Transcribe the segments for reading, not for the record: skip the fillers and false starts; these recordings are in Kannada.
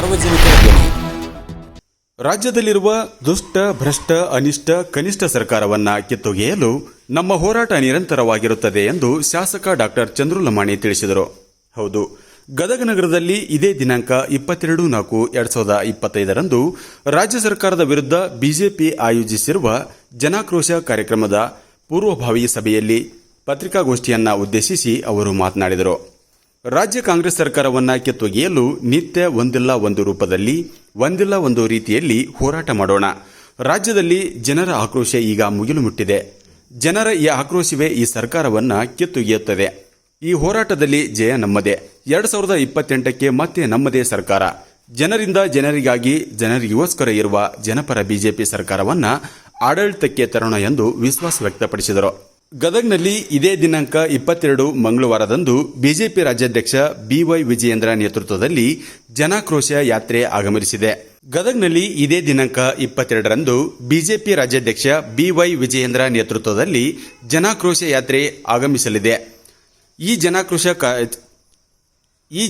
ಸಾರ್ವಜನಿಕರ ಧ್ವನಿ. ರಾಜ್ಯದಲ್ಲಿರುವ ದುಷ್ಟ, ಭ್ರಷ್ಟ, ಅನಿಷ್ಟ, ಕನಿಷ್ಠ ಸರ್ಕಾರವನ್ನ ಕಿತ್ತೊಗೆಯಲು ನಮ್ಮ ಹೋರಾಟ ನಿರಂತರವಾಗಿರುತ್ತದೆ ಎಂದು ಶಾಸಕ ಡಾಕ್ಟರ್ ಚಂದ್ರು ಲಮಾಣಿ ತಿಳಿಸಿದರು. ಹೌದು, ಗದಗ ನಗರದಲ್ಲಿ ಇದೇ ದಿನಾಂಕ 22/4/2025 ರಾಜ್ಯ ಸರ್ಕಾರದ ವಿರುದ್ಧ ಬಿಜೆಪಿ ಆಯೋಜಿಸಿರುವ ಜನಾಕ್ರೋಶ ಕಾರ್ಯಕ್ರಮದ ಪೂರ್ವಭಾವಿ ಸಭೆಯಲ್ಲಿ ಪತ್ರಿಕಾಗೋಷ್ಠಿಯನ್ನ ಉದ್ದೇಶಿಸಿ ಅವರು ಮಾತನಾಡಿದರು. ರಾಜ್ಯ ಕಾಂಗ್ರೆಸ್ ಸರ್ಕಾರವನ್ನ ಕಿತ್ತೊಗೆಯಲು ನಿತ್ಯ ಒಂದಿಲ್ಲ ಒಂದು ರೂಪದಲ್ಲಿ, ಒಂದಿಲ್ಲ ಒಂದು ರೀತಿಯಲ್ಲಿ ಹೋರಾಟ ಮಾಡೋಣ. ರಾಜ್ಯದಲ್ಲಿ ಜನರ ಆಕ್ರೋಶ ಈಗ ಮುಗಿಲು ಮುಟ್ಟಿದೆ. ಜನರ ಈ ಆಕ್ರೋಶವೇ ಈ ಸರ್ಕಾರವನ್ನ ಕಿತ್ತೊಗೆಯುತ್ತದೆ. ಈ ಹೋರಾಟದಲ್ಲಿ ಜಯ ನಮ್ಮದೇ. 2028ಕ್ಕೆ ಮತ್ತೆ ನಮ್ಮದೇ ಸರ್ಕಾರ. ಜನರಿಂದ ಜನರಿಗಾಗಿ, ಜನರಿಗೋಸ್ಕರ ಇರುವ ಜನಪರ ಬಿಜೆಪಿ ಸರ್ಕಾರವನ್ನ ಆಡಳಿತಕ್ಕೆ ತರೋಣ ಎಂದು ವಿಶ್ವಾಸ ವ್ಯಕ್ತಪಡಿಸಿದರು. ಗದಗ್ನಲ್ಲಿ ಇದೇ ದಿನಾಂಕ 22 ಮಂಗಳವಾರದಂದು ಬಿಜೆಪಿ ರಾಜ್ಯಾಧ್ಯಕ್ಷ BY ವಿಜಯೇಂದ್ರ ನೇತೃತ್ವದಲ್ಲಿ ಜನಾಕ್ರೋಶ ಯಾತ್ರೆ ಆಗಮಿಸಿದೆ. ಗದಗ್ನಲ್ಲಿ ಇದೇ ದಿನಾಂಕ 22ರಂದು ಬಿಜೆಪಿ ರಾಜ್ಯಾಧ್ಯಕ್ಷ BY ವಿಜಯೇಂದ್ರ ನೇತೃತ್ವದಲ್ಲಿ ಜನಾಕ್ರೋಶ ಯಾತ್ರೆ ಆಗಮಿಸಲಿದೆ. ಈ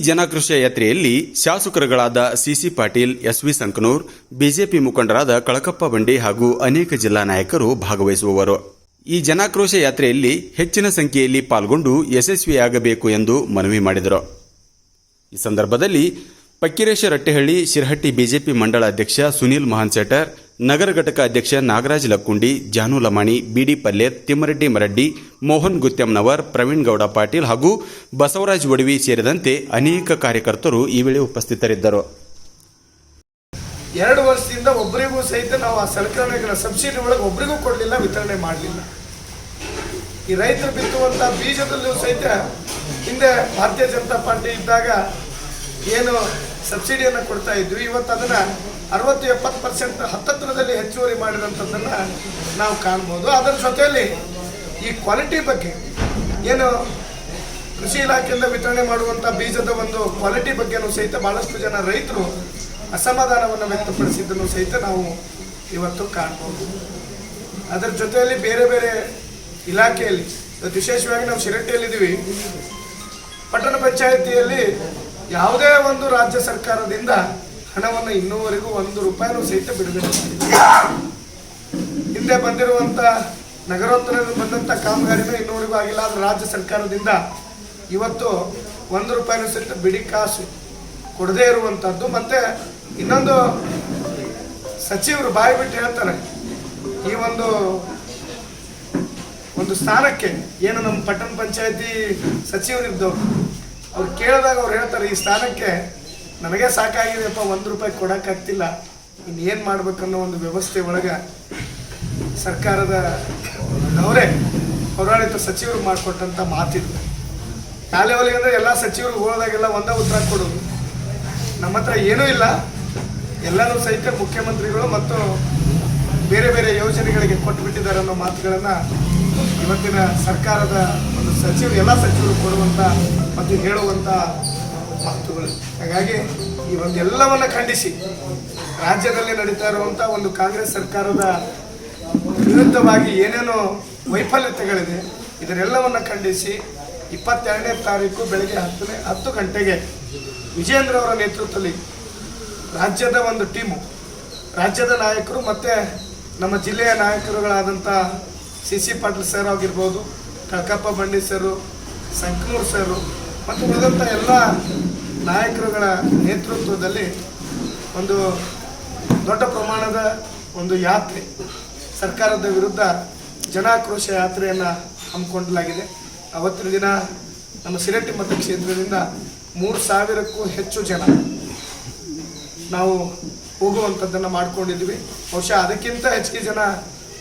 ಜನಾಕ್ರೋಶ ಯಾತ್ರೆಯಲ್ಲಿ ಶಾಸಕರುಗಳಾದ CC Patil, SV Sankanur, BJP ಮುಖಂಡರಾದ ಕಳಕಪ್ಪ ಬಂಡಿ ಹಾಗೂ ಅನೇಕ ಜಿಲ್ಲಾ ನಾಯಕರು ಭಾಗವಹಿಸುವವರು. ಈ ಜನಾಕ್ರೋಶ ಯಾತ್ರೆಯಲ್ಲಿ ಹೆಚ್ಚಿನ ಸಂಖ್ಯೆಯಲ್ಲಿ ಪಾಲ್ಗೊಂಡು ಯಶಸ್ವಿಯಾಗಬೇಕು ಎಂದು ಮನವಿ ಮಾಡಿದರು. ಈ ಸಂದರ್ಭದಲ್ಲಿ ಪಕ್ಕಿರೇಶ ರಟ್ಟೆಹಳ್ಳಿ, ಶಿರಹಟ್ಟಿ ಬಿಜೆಪಿ ಮಂಡಳ ಅಧ್ಯಕ್ಷ ಸುನೀಲ್ ಮಹಾನ್ಸೇಟರ್, ನಗರ ಘಟಕ ಅಧ್ಯಕ್ಷ ನಾಗರಾಜ್ ಲಕ್ಕುಂಡಿ, ಜಾನು ಲಮಾಣಿ, BD ಪಲ್ಲೇರ್, ತಿಮ್ಮರೆಡ್ಡಿ ಮರಡ್ಡಿ, ಮೋಹನ್ ಗುತ್ಯಂನವರ್, ಪ್ರವೀಣ್ ಗೌಡ ಪಾಟೀಲ್ ಹಾಗೂ ಬಸವರಾಜ್ ಒಡವಿ ಸೇರಿದಂತೆ ಅನೇಕ ಕಾರ್ಯಕರ್ತರು ಈ ವೇಳೆ ಉಪಸ್ಥಿತರಿದ್ದರು. 2 ವರ್ಷದಿಂದ ಒಬ್ಬರಿಗೂ ಸಹಿತ ನಾವು ಆ ಸಲಕರಣೆಗಳ ಸಬ್ಸಿಡಿ ಒಳಗೆ ಒಬ್ಬರಿಗೂ ಕೊಡಲಿಲ್ಲ, ವಿತರಣೆ ಮಾಡಲಿಲ್ಲ. ಈ ರೈತರು ಬಿತ್ತುವಂಥ ಬೀಜದಲ್ಲೂ ಸಹಿತ ಹಿಂದೆ ಭಾರತೀಯ ಜನತಾ ಪಾರ್ಟಿ ಇದ್ದಾಗ ಏನು ಸಬ್ಸಿಡಿಯನ್ನು ಕೊಡ್ತಾ ಇದ್ವಿ, ಇವತ್ತು ಅದನ್ನು 60-70% ಹತ್ತತ್ರದಲ್ಲಿ ಹೆಚ್ಚುವರಿ ಮಾಡಿದಂಥದ್ದನ್ನು ನಾವು ಕಾಣ್ಬೋದು. ಅದರ ಜೊತೆಯಲ್ಲಿ ಈ ಕ್ವಾಲಿಟಿ ಬಗ್ಗೆ ಏನು ಕೃಷಿ ಇಲಾಖೆಯಿಂದ ವಿತರಣೆ ಮಾಡುವಂಥ ಬೀಜದ ಒಂದು ಕ್ವಾಲಿಟಿ ಬಗ್ಗೆನೂ ಸಹಿತ ಭಾಳಷ್ಟು ಜನ ರೈತರು ಅಸಮಾಧಾನವನ್ನು ವ್ಯಕ್ತಪಡಿಸಿದ್ದನ್ನು ಸಹಿತ ನಾವು ಇವತ್ತು ಕಾಣ್ಬೋದು. ಅದರ ಜೊತೆಯಲ್ಲಿ ಬೇರೆ ಬೇರೆ ಇಲಾಖೆಯಲ್ಲಿ, ವಿಶೇಷವಾಗಿ ನಾವು ಶಿರಟ್ಟಿಯಲ್ಲಿದ್ದೀವಿ, ಪಟ್ಟಣ ಪಂಚಾಯಿತಿಯಲ್ಲಿ ಯಾವುದೇ ಒಂದು ರಾಜ್ಯ ಸರ್ಕಾರದಿಂದ ಹಣವನ್ನು ಇನ್ನೂವರೆಗೂ 1 ರೂಪಾಯಿನೂ ಸಹಿತ ಬಿಡುಗಡೆ ಮಾಡಿಲ್ಲ. ಹಿಂದೆ ಬಂದಿರುವಂಥ ನಗರೋತ್ತರದಲ್ಲಿ ಬಂದಂಥ ಕಾಮಗಾರಿನೂ ಇನ್ನೂವರೆಗೂ ಆಗಿಲ್ಲ. ಆದರೆ ರಾಜ್ಯ ಸರ್ಕಾರದಿಂದ ಇವತ್ತು 1 ರೂಪಾಯಿನೂ ಸಹಿತ ಬಿಡಿ ಕಾಸು ಕೊಡದೇ ಇರುವಂಥದ್ದು. ಮತ್ತು ಇನ್ನೊಂದು, ಸಚಿವರು ಬಾಯಿ ಬಿಟ್ಟು ಹೇಳ್ತಾರೆ, ಈ ಒಂದು ಸ್ಥಾನಕ್ಕೆ ಏನು ನಮ್ಮ ಪಟ್ಟಣ ಪಂಚಾಯತಿ ಸಚಿವರಿದ್ದವರು ಅವ್ರು ಕೇಳಿದಾಗ ಅವ್ರು ಹೇಳ್ತಾರೆ, ಈ ಸ್ಥಾನಕ್ಕೆ ನನಗೆ ಸಾಕಾಗಿದೆಯಪ್ಪ, 1 ರೂಪಾಯಿ ಕೊಡೋಕ್ಕಾಗ್ತಿಲ್ಲ, ಇನ್ನೇನು ಮಾಡ್ಬೇಕನ್ನೋ ಒಂದು ವ್ಯವಸ್ಥೆ ಒಳಗೆ ಸರ್ಕಾರದ ಅವರೇ ಪೌರಾಣಿಕ ಸಚಿವರು ಮಾಡಿಕೊಟ್ಟಂಥ ಮಾತಿದ್ರು. ಯಾವ ಲೆವೆಲ್ಗೆ ಅಂದರೆ ಎಲ್ಲ ಸಚಿವರು ಹೋದಾಗೆಲ್ಲ ಒಂದೇ ಉತ್ತರ ಕೊಡೋದು, ನಮ್ಮ ಹತ್ರ ಏನೂ ಇಲ್ಲ, ಎಲ್ಲರೂ ಸಹಿತ ಮುಖ್ಯಮಂತ್ರಿಗಳು ಮತ್ತು ಬೇರೆ ಬೇರೆ ಯೋಜನೆಗಳಿಗೆ ಕೊಟ್ಟುಬಿಟ್ಟಿದ್ದಾರೆ ಅನ್ನೋ ಮಾತುಗಳನ್ನು ಇವತ್ತಿನ ಸರ್ಕಾರದ ಒಂದು ಸಚಿವರು, ಎಲ್ಲ ಸಚಿವರು ಕೊಡುವಂಥ ಮತ್ತು ಹೇಳುವಂಥ ಮಾತುಗಳು. ಹಾಗಾಗಿ ಈ ಒಂದು ಎಲ್ಲವನ್ನು ಖಂಡಿಸಿ ರಾಜ್ಯದಲ್ಲಿ ನಡೀತಾ ಇರುವಂಥ ಒಂದು ಕಾಂಗ್ರೆಸ್ ಸರ್ಕಾರದ ವಿರುದ್ಧವಾಗಿ ಏನೇನೋ ವೈಫಲ್ಯತೆಗಳಿದೆ, ಇದರೆಲ್ಲವನ್ನು ಖಂಡಿಸಿ 22ನೇ ತಾರೀಕು ಬೆಳಗ್ಗೆ 10 ಗಂಟೆಗೆ ವಿಜೇಂದ್ರ ಅವರ ನೇತೃತ್ವದಲ್ಲಿ ರಾಜ್ಯದ ಒಂದು ಟೀಮು, ರಾಜ್ಯದ ನಾಯಕರು ಮತ್ತು ನಮ್ಮ ಜಿಲ್ಲೆಯ ನಾಯಕರುಗಳಾದಂಥ CC ಪಾಟೀಲ್ ಸರ್ ಆಗಿರ್ಬೋದು, ಕಳಕಪ್ಪ ಬಂಡಿ ಸರು, ಸಂಕನೂರ್ ಸರು ಮತ್ತು ಉಳಿದಂಥ ಎಲ್ಲ ನಾಯಕರುಗಳ ನೇತೃತ್ವದಲ್ಲಿ ಒಂದು ದೊಡ್ಡ ಪ್ರಮಾಣದ ಒಂದು ಯಾತ್ರೆ, ಸರ್ಕಾರದ ವಿರುದ್ಧ ಜನಾಕ್ರೋಶ ಯಾತ್ರೆಯನ್ನು ಹಮ್ಮಿಕೊಳ್ಳಲಾಗಿದೆ. ಅವತ್ತಿನ ದಿನ ನಮ್ಮ ಶಿರಟ್ಟಿ ಮತಕ್ಷೇತ್ರದಿಂದ 3000ಕ್ಕೂ ಹೆಚ್ಚು ಜನ ನಾವು ಹೋಗುವಂಥದ್ದನ್ನು ಮಾಡ್ಕೊಂಡಿದ್ವಿ. ಬಹುಶಃ ಅದಕ್ಕಿಂತ ಹೆಚ್ಚಿಗೆ ಜನ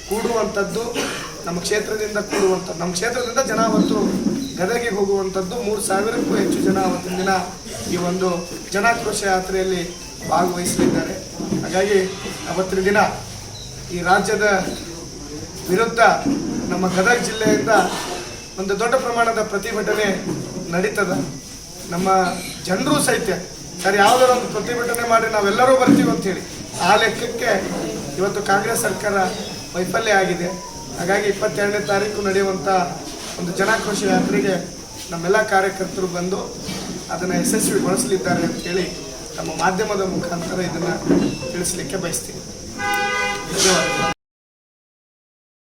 ಕೂಡುವಂಥದ್ದು ನಮ್ಮ ಕ್ಷೇತ್ರದಿಂದ ನಮ್ಮ ಕ್ಷೇತ್ರದಿಂದ ಜನ ಅವತ್ತು ಗದಗಿಗೆ ಹೋಗುವಂಥದ್ದು 3000ಕ್ಕೂ ಹೆಚ್ಚು ಜನ ಅವತ್ತಿನ ದಿನ ಈ ಒಂದು ಜನಾಕ್ರೋಶ ಯಾತ್ರೆಯಲ್ಲಿ ಭಾಗವಹಿಸಲಿದ್ದಾರೆ. ಹಾಗಾಗಿ ಅವತ್ತಿನ ದಿನ ಈ ರಾಜ್ಯದ ವಿರುದ್ಧ ನಮ್ಮ ಗದಗ ಜಿಲ್ಲೆಯಿಂದ ಒಂದು ದೊಡ್ಡ ಪ್ರಮಾಣದ ಪ್ರತಿಭಟನೆ ನಡೀತದೆ. ನಮ್ಮ ಜನರು ಸಹಿತ ಸರ್ ಯಾವುದೋ ಒಂದು ಪ್ರತಿಭಟನೆ ಮಾಡಿ ನಾವೆಲ್ಲರೂ ಬರ್ತೀವಿ ಅಂಥೇಳಿ ಆ ಲೆಕ್ಕಕ್ಕೆ ಇವತ್ತು ಕಾಂಗ್ರೆಸ್ ಸರ್ಕಾರ ವೈಫಲ್ಯ ಆಗಿದೆ. ಹಾಗಾಗಿ 22ನೇ ತಾರೀಕು ನಡೆಯುವಂಥ ಒಂದು ಜನಾಕ್ರೋಶ ಯಾತ್ರೆಗೆ ನಮ್ಮೆಲ್ಲ ಕಾರ್ಯಕರ್ತರು ಬಂದು ಅದನ್ನು ಯಶಸ್ವಿಗೊಳಿಸಲಿದ್ದಾರೆ ಅಂತೇಳಿ ತಮ್ಮ ಮಾಧ್ಯಮದ ಮುಖಾಂತರ ಇದನ್ನು ತಿಳಿಸ್ಲಿಕ್ಕೆ ಬಯಸ್ತೀನಿ. ಧನ್ಯವಾದಗಳು.